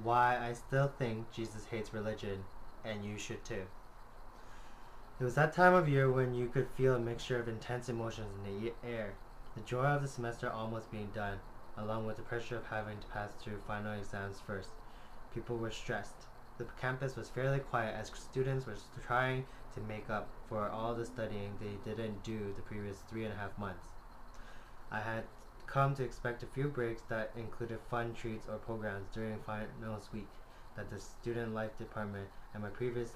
Why I still think Jesus hates religion, and you should too. It was that time of year when you could feel a mixture of intense emotions in the air. The joy of the semester almost being done, along with the pressure of having to pass through final exams first. People were stressed. The campus was fairly quiet as students were trying to make up for all the studying they didn't do the previous 3.5 months. I had come to expect a few breaks that included fun treats or programs during finals week that the student life department and my previous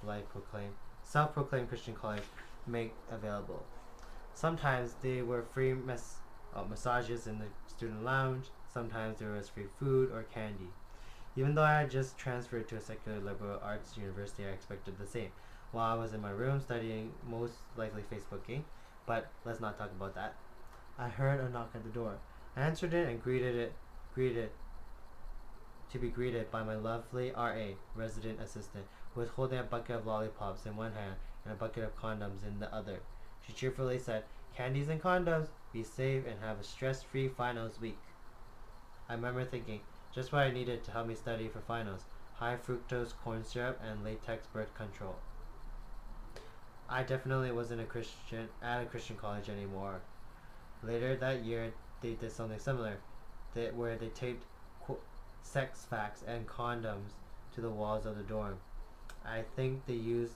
self-proclaimed Christian college make available. Sometimes they were free massages in the student lounge. Sometimes there was free food or candy. Even though I had just transferred to a secular liberal arts university, I expected the same. While I was in my room studying, most likely Facebooking, but let's not talk about that. I heard a knock at the door. I answered it and greeted to be greeted by my lovely RA, resident assistant, who was holding a bucket of lollipops in one hand and a bucket of condoms in the other. She cheerfully said, "Candies and condoms, be safe and have a stress-free finals week." I remember thinking, just what I needed to help me study for finals: high fructose corn syrup and latex birth control. I definitely wasn't at a Christian college anymore. Later that year, they did something similar, where they taped sex facts and condoms to the walls of the dorm. I think they used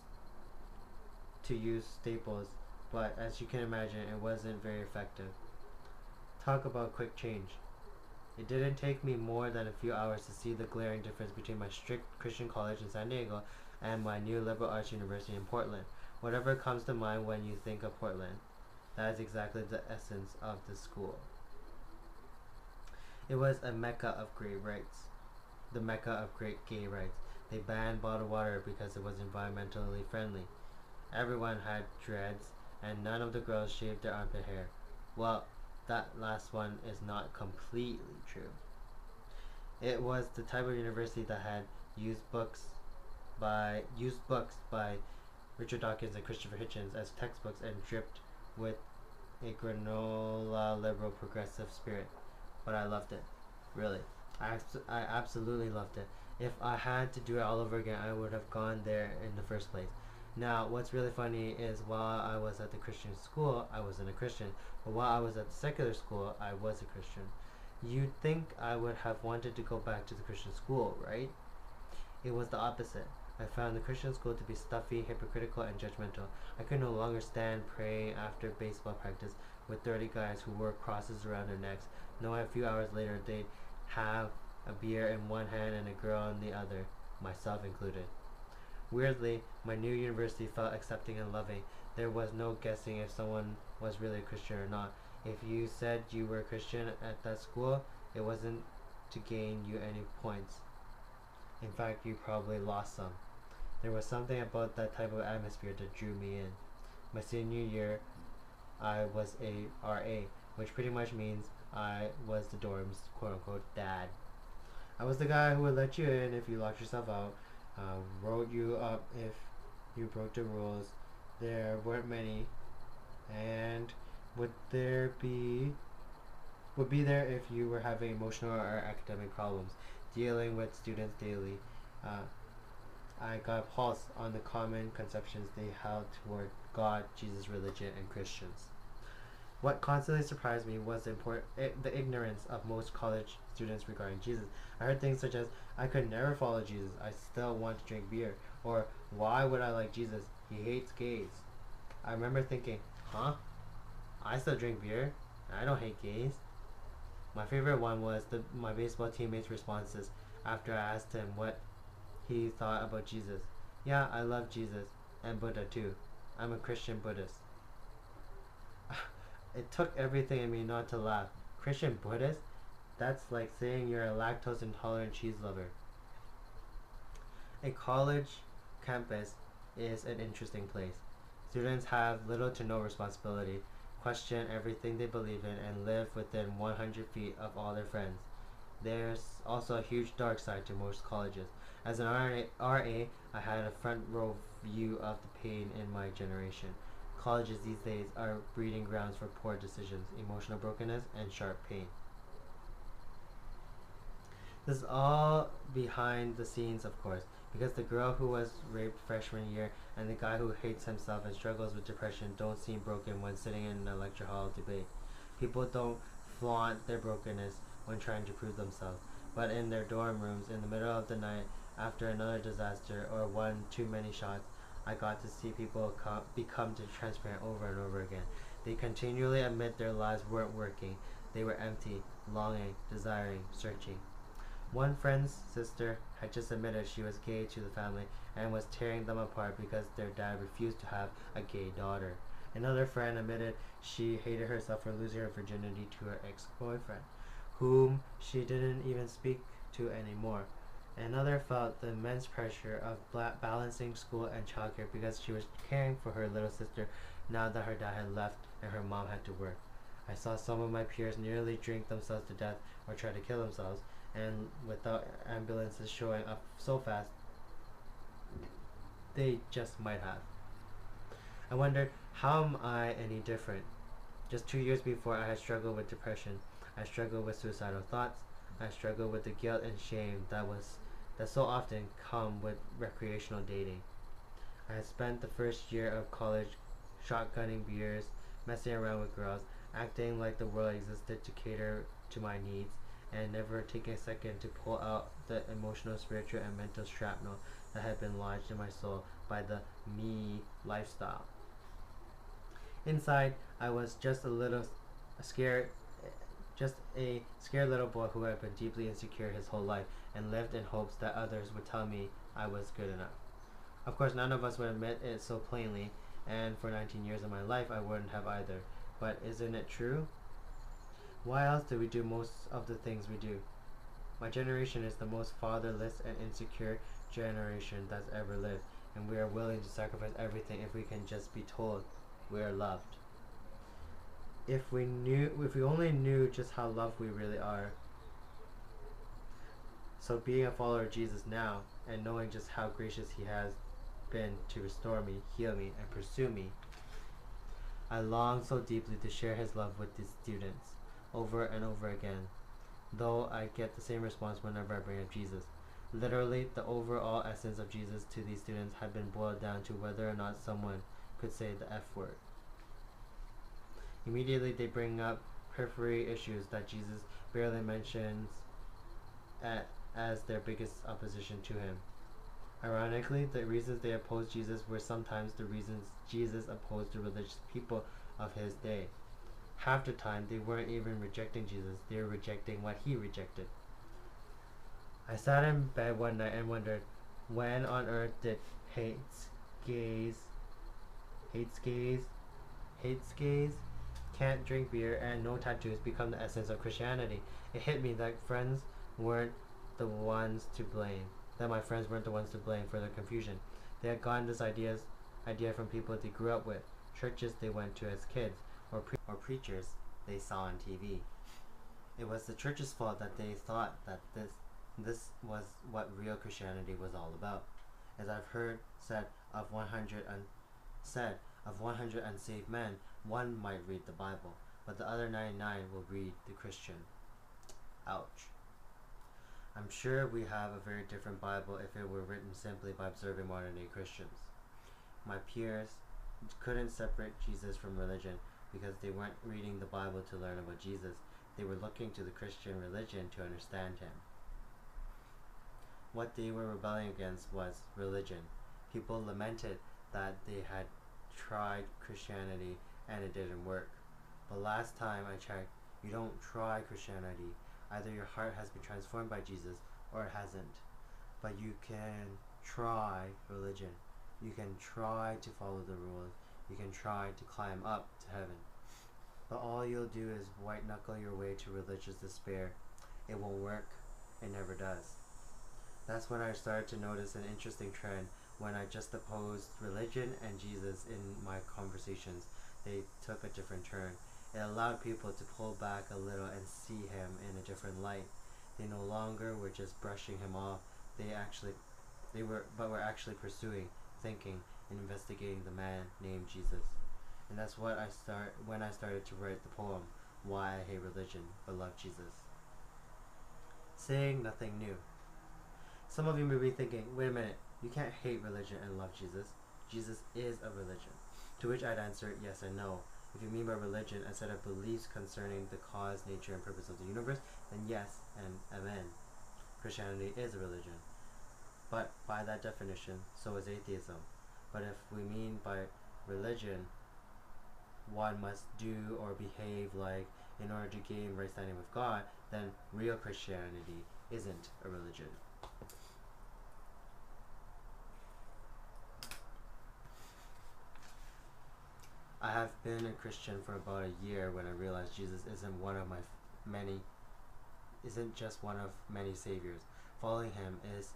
staples, but as you can imagine, it wasn't very effective. Talk about quick change. It didn't take me more than a few hours to see the glaring difference between my strict Christian college in San Diego and my new liberal arts university in Portland. Whatever comes to mind when you think of Portland, that is exactly the essence of the school. It was a mecca of gay rights. The mecca of great gay rights. They banned bottled water because it was environmentally friendly. Everyone had dreads, and none of the girls shaved their armpit hair. Well, that last one is not completely true. It was the type of university that had used books by Richard Dawkins and Christopher Hitchens as textbooks and dripped with a granola liberal progressive spirit. But I loved it. Really. I absolutely loved it. If I had to do it all over again, I would have gone there in the first place. Now, what's really funny is while I was at the Christian school, I wasn't a Christian. But while I was at the secular school, I was a Christian. You'd think I would have wanted to go back to the Christian school, right? It was the opposite. I found the Christian school to be stuffy, hypocritical, and judgmental. I could no longer stand praying after baseball practice with 30 guys who wore crosses around their necks, knowing a few hours later they'd have a beer in one hand and a girl in the other, myself included. Weirdly, my new university felt accepting and loving. There was no guessing if someone was really a Christian or not. If you said you were a Christian at that school, it wasn't to gain you any points. In fact, you probably lost some. There was something about that type of atmosphere that drew me in. My senior year, I was a RA, which pretty much means I was the dorm's quote-unquote dad. I was the guy who would let you in if you locked yourself out, wrote you up if you broke the rules. There weren't many, and would be there if you were having emotional or academic problems, dealing with students daily. I got a pulse on the common conceptions they held toward God, Jesus, religion, and Christians. What constantly surprised me was the ignorance of most college students regarding Jesus. I heard things such as, "I could never follow Jesus, I still want to drink beer," or "Why would I like Jesus? He hates gays." I remember thinking, huh? I still drink beer, and I don't hate gays. My favorite one was my baseball teammate's responses after I asked him what he thought about Jesus. "Yeah, I love Jesus, and Buddha too. I'm a Christian Buddhist." It took everything in me not to laugh. Christian Buddhist? That's like saying you're a lactose intolerant cheese lover. A college campus is an interesting place. Students have little to no responsibility, question everything they believe in, and live within 100 feet of all their friends. There's also a huge dark side to most colleges. As an RA, I had a front row view of the pain in my generation. Colleges these days are breeding grounds for poor decisions, emotional brokenness, and sharp pain. This is all behind the scenes, of course, because the girl who was raped freshman year and the guy who hates himself and struggles with depression don't seem broken when sitting in a lecture hall debate. People don't flaunt their brokenness when trying to prove themselves, but in their dorm rooms in the middle of the night after another disaster or one too many shots, I got to see people become transparent over and over again. They continually admit their lives weren't working. They were empty, longing, desiring, searching. One friend's sister had just admitted she was gay to the family and was tearing them apart because their dad refused to have a gay daughter. Another friend admitted she hated herself for losing her virginity to her ex-boyfriend, whom she didn't even speak to anymore. Another felt the immense pressure of balancing school and childcare because she was caring for her little sister now that her dad had left and her mom had to work. I saw some of my peers nearly drink themselves to death or try to kill themselves, and without ambulances showing up so fast, they just might have. I wondered, how am I any different? Just 2 years before, I had struggled with depression. I struggled with suicidal thoughts. I struggled with the guilt and shame that so often come with recreational dating. I had spent the first year of college shotgunning beers, messing around with girls, acting like the world existed to cater to my needs, and never taking a second to pull out the emotional, spiritual, and mental shrapnel that had been lodged in my soul by the me lifestyle. Inside, I was scared, just a scared little boy who had been deeply insecure his whole life and lived in hopes that others would tell me I was good enough. Of course, none of us would admit it so plainly, and for 19 years of my life, I wouldn't have either. But isn't it true? Why else do we do most of the things we do? My generation is the most fatherless and insecure generation that's ever lived, and we are willing to sacrifice everything if we can just be told we are loved. If we only knew just how loved we really are. So being a follower of Jesus now, and knowing just how gracious he has been to restore me, heal me, and pursue me, I long so deeply to share his love with these students, over and over again, though I get the same response whenever I bring up Jesus. Literally, the overall essence of Jesus to these students had been boiled down to whether or not someone could say the F word. Immediately, they bring up periphery issues that Jesus barely mentions as their biggest opposition to him. Ironically, the reasons they opposed Jesus were sometimes the reasons Jesus opposed the religious people of his day. Half the time, they weren't even rejecting Jesus, they were rejecting what he rejected. I sat in bed one night and wondered, when on earth did hates gays, can't drink beer, and no tattoos become the essence of Christianity? It hit me that weren't the ones to blame. That my friends weren't the ones to blame for their confusion. They had gotten this idea from people they grew up with, churches they went to as kids, or preachers they saw on TV. It was the church's fault that they thought that this was what real Christianity was all about. As I've heard said of 100 unsaved men, one might read the Bible, but the other 99 will read the Christian. Ouch. I'm sure we have a very different Bible if it were written simply by observing modern-day Christians. My peers couldn't separate Jesus from religion because they weren't reading the Bible to learn about Jesus. They were looking to the Christian religion to understand him. What they were rebelling against was religion. People lamented that they had tried Christianity and it didn't work. But last time I checked, you don't try Christianity. Either your heart has been transformed by Jesus or it hasn't. But you can try religion. You can try to follow the rules. You can try to climb up to heaven. But all you'll do is white knuckle your way to religious despair. It won't work. It never does. That's when I started to notice an interesting trend when I just opposed religion and Jesus in my conversations. They took a different turn. It allowed people to pull back a little and see him in a different light. They no longer were just brushing him off. Were actually pursuing, thinking, and investigating the man named Jesus. And that's when I started to write the poem, Why I Hate Religion But Love Jesus. saying nothing new. Some of you may be thinking, wait a minute, you can't hate religion and love Jesus. Jesus is a religion. To which I'd answer yes and no. If you mean by religion a set of beliefs concerning the cause, nature, and purpose of the universe, then yes and amen. Christianity is a religion. But by that definition, so is atheism. But if we mean by religion, one must do or behave like in order to gain right standing with God, then real Christianity isn't a religion. I have been a Christian for about a year when I realized Jesus isn't just one of many saviors. Following him is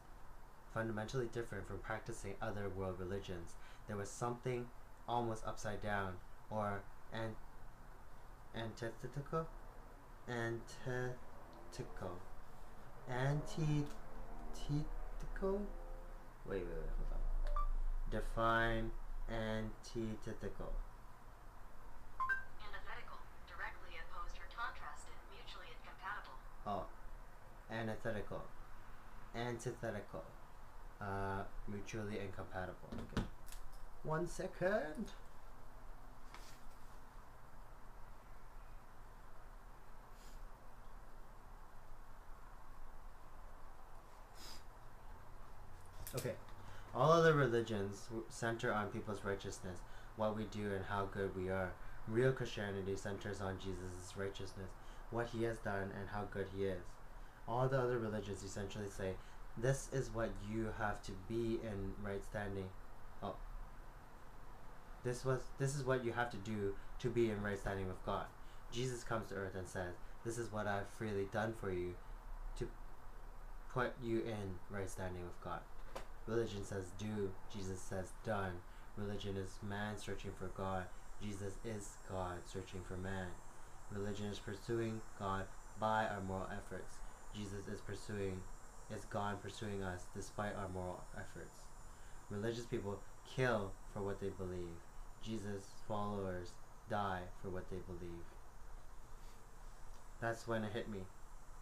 fundamentally different from practicing other world religions. There was something almost upside down or antithetical. Wait, hold on. Define antithetical. Antithetical, directly opposed or contrasted, mutually incompatible. Oh, antithetical. Antithetical. Mutually incompatible. Okay. 1 second. Okay. All other religions center on people's righteousness, what we do and how good we are. Real Christianity centers on Jesus' righteousness, what he has done and how good he is. All the other religions essentially say, this is what you have to be in right standing. Oh. This is what you have to do to be in right standing with God. Jesus comes to earth and says, this is what I've freely done for you to put you in right standing with God. Religion says do, Jesus says done. Religion is man searching for God. Jesus is God searching for man. Religion is pursuing God by our moral efforts. Jesus is God pursuing us despite our moral efforts. Religious people kill for what they believe. Jesus' followers die for what they believe. That's when it hit me.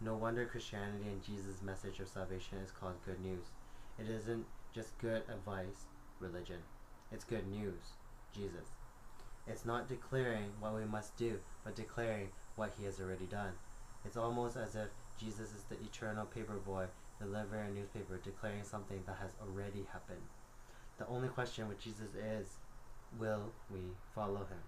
No wonder Christianity and Jesus' message of salvation is called good news. It isn't just good advice, religion. It's good news, Jesus. It's not declaring what we must do, but declaring what he has already done. It's almost as if Jesus is the eternal paper boy delivering a newspaper, declaring something that has already happened. The only question with Jesus is, will we follow him?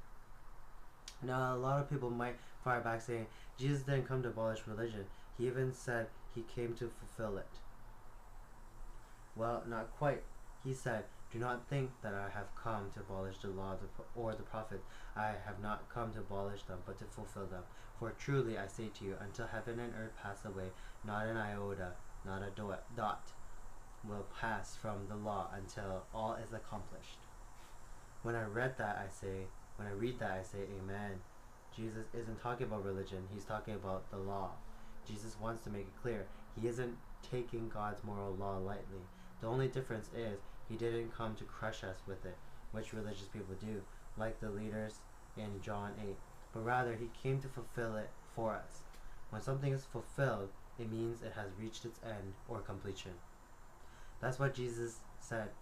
Now, a lot of people might fire back saying, Jesus didn't come to abolish religion. He even said he came to fulfill it. Well, not quite. He said, do not think that I have come to abolish the law or the prophets. I have not come to abolish them, but to fulfill them. For truly I say to you, until heaven and earth pass away, not an iota, not a dot, will pass from the law until all is accomplished. When I read that, I say, amen. Jesus isn't talking about religion, he's talking about the law. Jesus wants to make it clear, he isn't taking God's moral law lightly. The only difference is, he didn't come to crush us with it, which religious people do, like the leaders in John 8. But rather, he came to fulfill it for us. When something is fulfilled, it means it has reached its end or completion. That's what Jesus said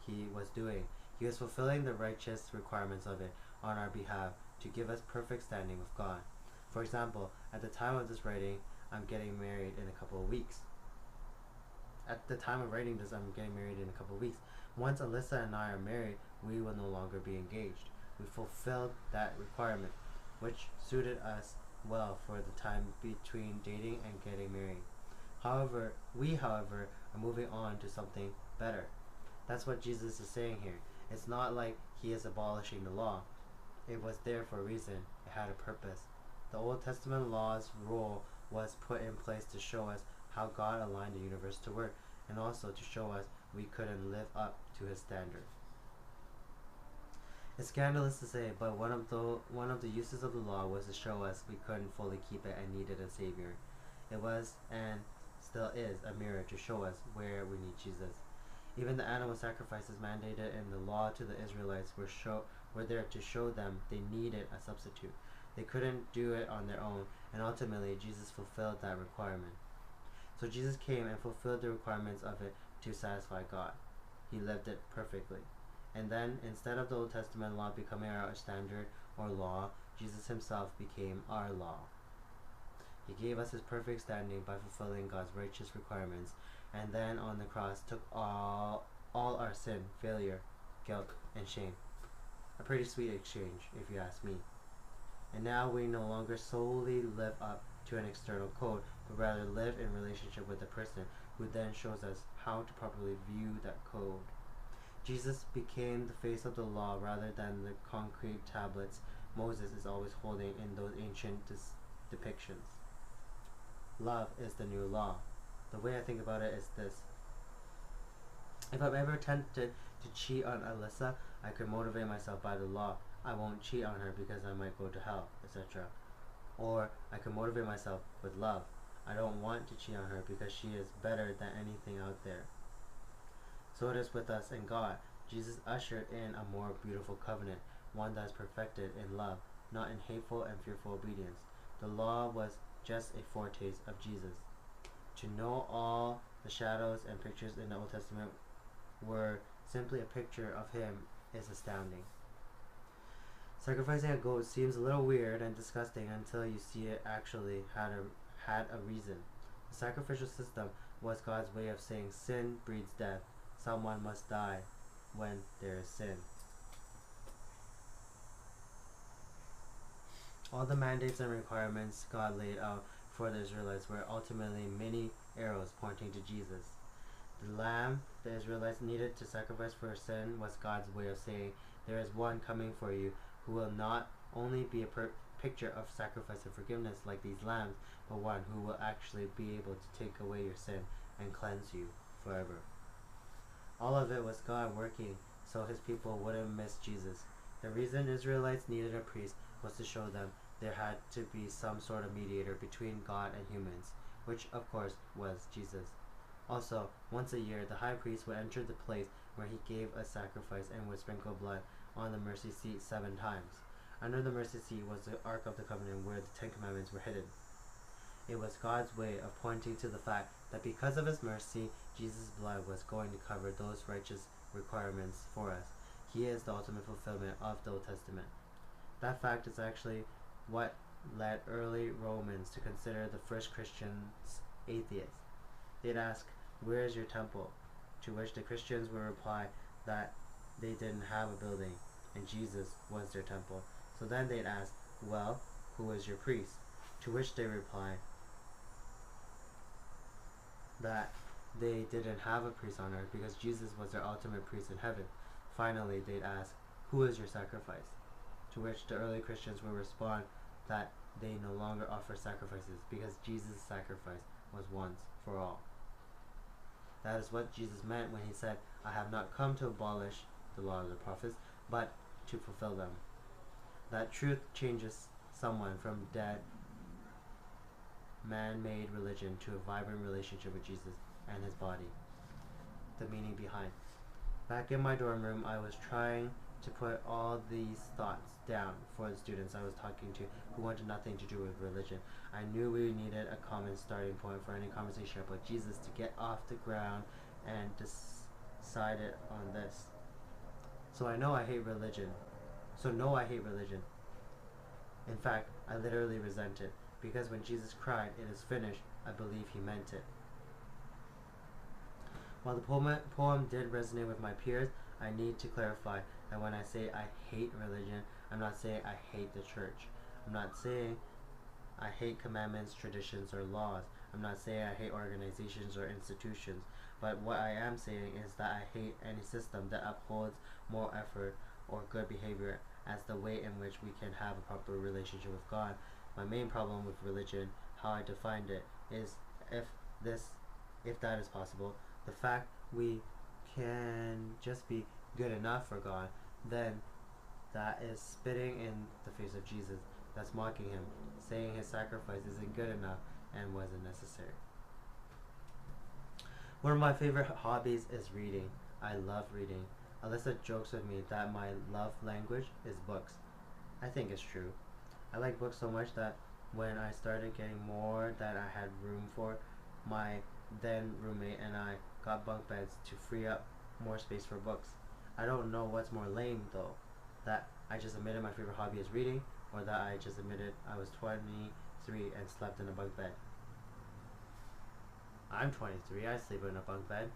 he was doing. He was fulfilling the righteous requirements of it on our behalf to give us perfect standing with God. For example, at the time of this writing, I'm getting married in a couple of weeks. Once Alyssa and I are married, we will no longer be engaged. We fulfilled that requirement, which suited us well for the time between dating and getting married. However, are moving on to something better. That's what Jesus is saying here. It's not like he is abolishing the law. It was there for a reason. It had a purpose. The Old Testament law's rule was put in place to show us how God aligned the universe to work, and also to show us we couldn't live up to his standard. It's scandalous to say, but one of the uses of the law was to show us we couldn't fully keep it and needed a savior. It was, and still is, a mirror to show us where we need Jesus. Even the animal sacrifices mandated in the law to the Israelites were there to show them they needed a substitute. They couldn't do it on their own, and ultimately Jesus fulfilled that requirement. So Jesus came and fulfilled the requirements of it to satisfy God. He lived it perfectly. And then, instead of the Old Testament law becoming our standard or law, Jesus himself became our law. He gave us his perfect standing by fulfilling God's righteous requirements, and then on the cross took all our sin, failure, guilt, and shame. A pretty sweet exchange, if you ask me. And now we no longer solely live up to an external code, but rather live in relationship with the person who then shows us how to properly view that code. Jesus became the face of the law rather than the concrete tablets Moses is always holding in those ancient depictions. Love is the new law. The way I think about it is this. If I'm ever tempted to cheat on Alyssa, I could motivate myself by the law. I won't cheat on her because I might go to hell, etc. Or I could motivate myself with love. I don't want to cheat on her because she is better than anything out there. So it is with us and God. Jesus ushered in a more beautiful covenant, one that is perfected in love, not in hateful and fearful obedience. The law was just a foretaste of Jesus. To know all the shadows and pictures in the Old Testament were simply a picture of him is astounding. Sacrificing a goat seems a little weird and disgusting until you see it actually had a reason. The sacrificial system was God's way of saying sin breeds death. Someone must die when there is sin. All the mandates and requirements God laid out for the Israelites were ultimately many arrows pointing to Jesus. The lamb the Israelites needed to sacrifice for sin was God's way of saying, there is one coming for you who will not only be a picture of sacrifice and forgiveness like these lambs, but one who will actually be able to take away your sin and cleanse you forever. All of it was God working so his people wouldn't miss Jesus. The reason Israelites needed a priest was to show them there had to be some sort of mediator between God and humans, which of course was Jesus. Also, once a year, the high priest would enter the place where he gave a sacrifice and would sprinkle blood on the mercy seat 7 times. Under the mercy seat was the Ark of the Covenant where the 10 Commandments were hidden. It was God's way of pointing to the fact that because of his mercy, Jesus' blood was going to cover those righteous requirements for us. He is the ultimate fulfillment of the Old Testament. That fact is actually what led early Romans to consider the first Christians atheists. They'd ask, where is your temple? To which the Christians would reply that they didn't have a building and Jesus was their temple. So then they'd ask, well, who is your priest? To which they reply that they didn't have a priest on earth because Jesus was their ultimate priest in heaven. Finally, they'd ask, who is your sacrifice? To which the early Christians would respond that they no longer offer sacrifices because Jesus' sacrifice was once for all. That is what Jesus meant when he said, I have not come to abolish the law of the prophets, but to fulfill them. That truth changes someone from dead, man-made religion to a vibrant relationship with Jesus and his body. The meaning behind. Back in my dorm room, I was trying to put all these thoughts down for the students I was talking to who wanted nothing to do with religion. I knew we needed a common starting point for any conversation about Jesus to get off the ground and decided on this. So I hate religion. In fact, I literally resent it, because when Jesus cried, it is finished, I believe he meant it. While the poem did resonate with my peers, I need to clarify that when I say I hate religion, I'm not saying I hate the church. I'm not saying I hate commandments, traditions, or laws. I'm not saying I hate organizations or institutions. But what I am saying is that I hate any system that upholds moral effort or good behavior as the way in which we can have a proper relationship with God. My main problem with religion, how I defined it, is if that is possible, the fact we can just be good enough for God, then that is spitting in the face of Jesus. That's mocking him, saying his sacrifice isn't good enough and wasn't necessary. One of my favorite hobbies is reading. I love reading. Alyssa jokes with me that my love language is books. I think it's true. I like books so much that when I started getting more that I had room for, My then roommate and I got bunk beds to free up more space for books. I don't know what's more lame though, that I just admitted my favorite hobby is reading, or that I just admitted I was 23 and slept in a bunk bed. I'm 23, I sleep in a bunk bed.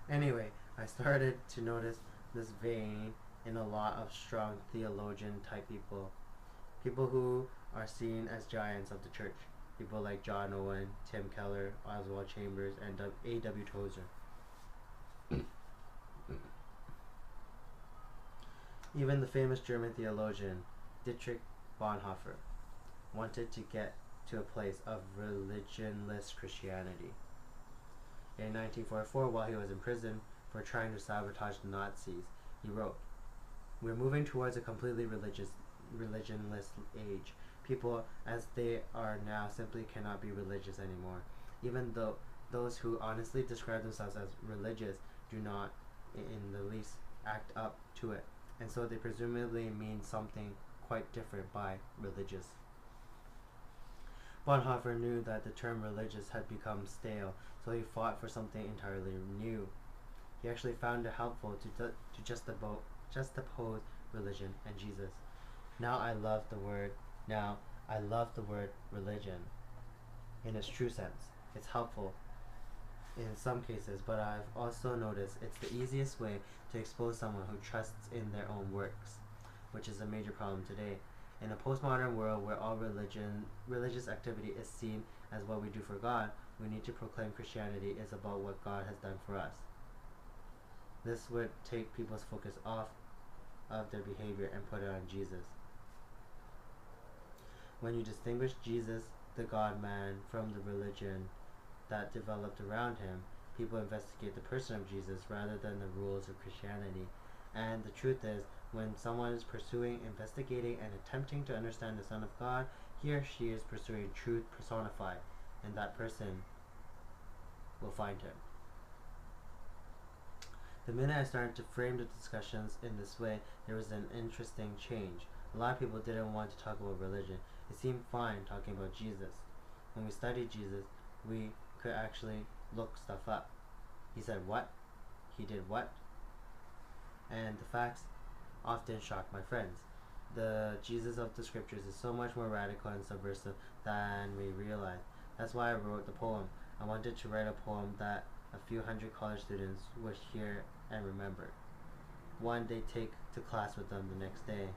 Anyway, I started to notice this vein in a lot of strong theologian type people. People who are seen as giants of the church. People like John Owen, Tim Keller, Oswald Chambers, and A.W. Tozer. Even the famous German theologian Dietrich Bonhoeffer wanted to get to a place of religionless Christianity. In 1944, while he was in prison for trying to sabotage the Nazis, he wrote, "We're moving towards a completely religionless age. People as they are now simply cannot be religious anymore. Even though those who honestly describe themselves as religious do not in the least act up to it, and so they presumably mean something quite different by religious." Bonhoeffer knew that the term religious had become stale, so he fought for something entirely new. He actually found it helpful to juxtapose religion and Jesus. I love the word religion in its true sense. It's helpful in some cases, but I've also noticed it's the easiest way to expose someone who trusts in their own works, which is a major problem today. In a postmodern world where all religious activity is seen as what we do for God, we need to proclaim Christianity is about what God has done for us. This would take people's focus off of their behavior and put it on Jesus. When you distinguish Jesus, the God-man, from the religion that developed around him, people investigate the person of Jesus rather than the rules of Christianity. And the truth is, when someone is pursuing, investigating, and attempting to understand the Son of God, he or she is pursuing truth personified, and that person will find him. The minute I started to frame the discussions in this way, there was an interesting change. A lot of people didn't want to talk about religion. It seemed fine talking about Jesus. When we studied Jesus, we could actually look stuff up. He said what? He did what? And the facts often shocked my friends. The Jesus of the scriptures is so much more radical and subversive than we realize. That's why I wrote the poem. I wanted to write a poem that a few hundred college students would hear and remember. One they take to class with them the next day.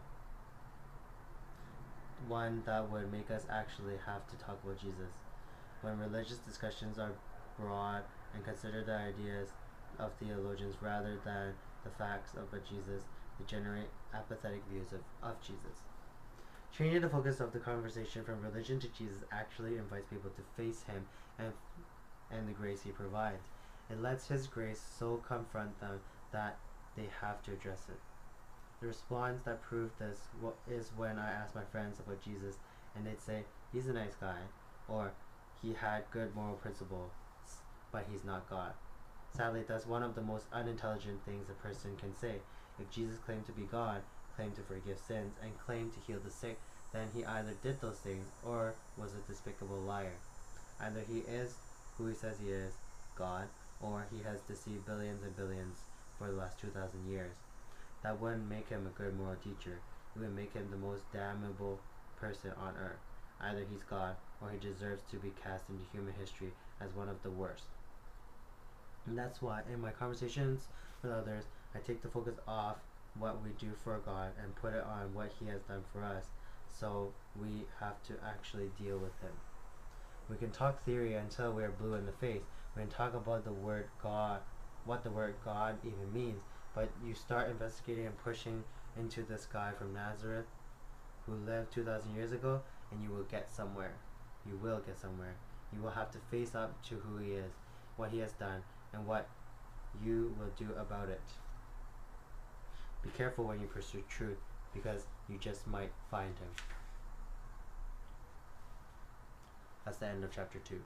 One that would make us actually have to talk about Jesus. When religious discussions are broad and consider the ideas of theologians rather than the facts about Jesus, they generate apathetic views of Jesus. Changing the focus of the conversation from religion to Jesus actually invites people to face him and the grace he provides. It lets his grace so confront them that they have to address it. The response that proved this is when I asked my friends about Jesus, and they'd say, "He's a nice guy," or "He had good moral principles, but he's not God." Sadly, that's one of the most unintelligent things a person can say. If Jesus claimed to be God, claimed to forgive sins, and claimed to heal the sick, then he either did those things or was a despicable liar. Either he is who he says he is, God, or he has deceived billions and billions for the last 2,000 years. That wouldn't make him a good moral teacher. It would make him the most damnable person on earth. Either he's God, or he deserves to be cast into human history as one of the worst. And that's why in my conversations with others, I take the focus off what we do for God and put it on what he has done for us, so we have to actually deal with him. We can talk theory until we are blue in the face. We can talk about the word God, what the word God even means, but you start investigating and pushing into this guy from Nazareth who lived 2,000 years ago, and you will get somewhere. You will get somewhere. You will have to face up to who he is, what he has done, and what you will do about it. Be careful when you pursue truth, because you just might find him. That's the end of chapter 2.